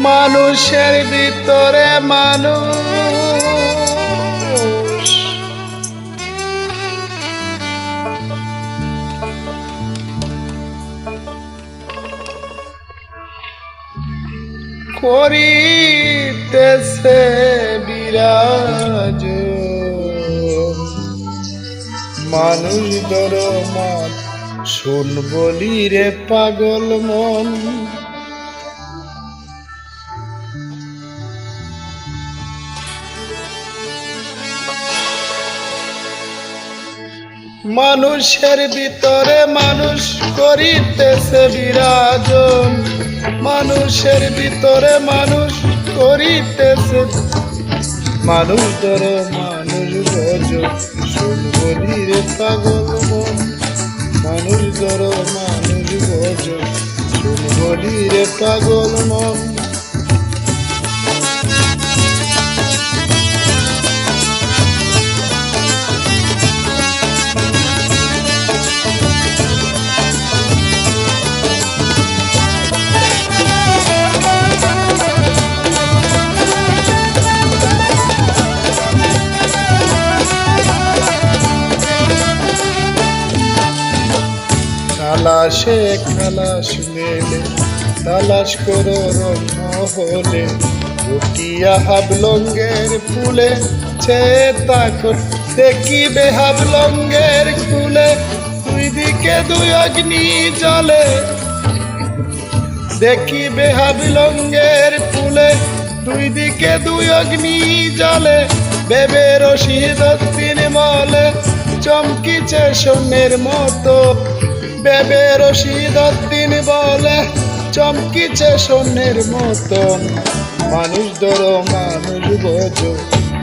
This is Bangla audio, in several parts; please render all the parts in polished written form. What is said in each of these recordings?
মানুষের ভিতরে মানুষ করিতেছে বিরাজ। মানুষ দরমান শুন বলি রে পাগল মন। মানুষের ভিতরে মানুষ করিতেছে বিরাজন। মানুষের ভিতরে মানুষ করিতেছে, মানুষ ধর মানুষ ভজ শুন বলি রে পাগল মন। মানুষ ধর মানুষ ভজ শুন বলি রে পাগল মন। খালাসে খালাস মেলে তালাশ করো মহলে। উঠিয়া হাবলঙ্গের ফুলে চেয়ে তাকো দেখিবে হাবলঙ্গের ফুলে। দুই দিকে দুই অগ্নি জ্বলে দেখিবে হাবলঙ্গের ফুলে। দুই দিকে দুই অগ্নি জ্বলে ভেবে রশিদুদ্দিন বলে চমকিছে সোনের মতো। ভেবে রশিদুদ্দিন বলে চমকিছে সোনের মতন। মানুষ ধরো মানুষ বোঝো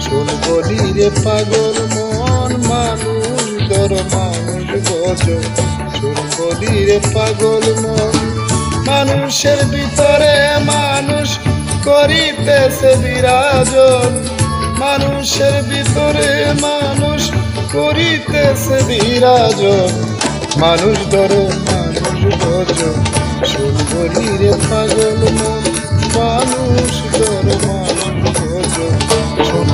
শোন বলি রে পাগল মন। মানুষ ধরো মানুষ বোঝো শোন বলি রে পাগল মন। মানুষের ভিতরে মানুষ করিতেছে বিরাজন। মানুষের ভিতরে মানুষ করিতেছে বিরাজন। মানুষ ধরো মানুষ বোঝো শোন বলি রে পাগল মন। মানুষ ধরো মানুষ বোঝো শোন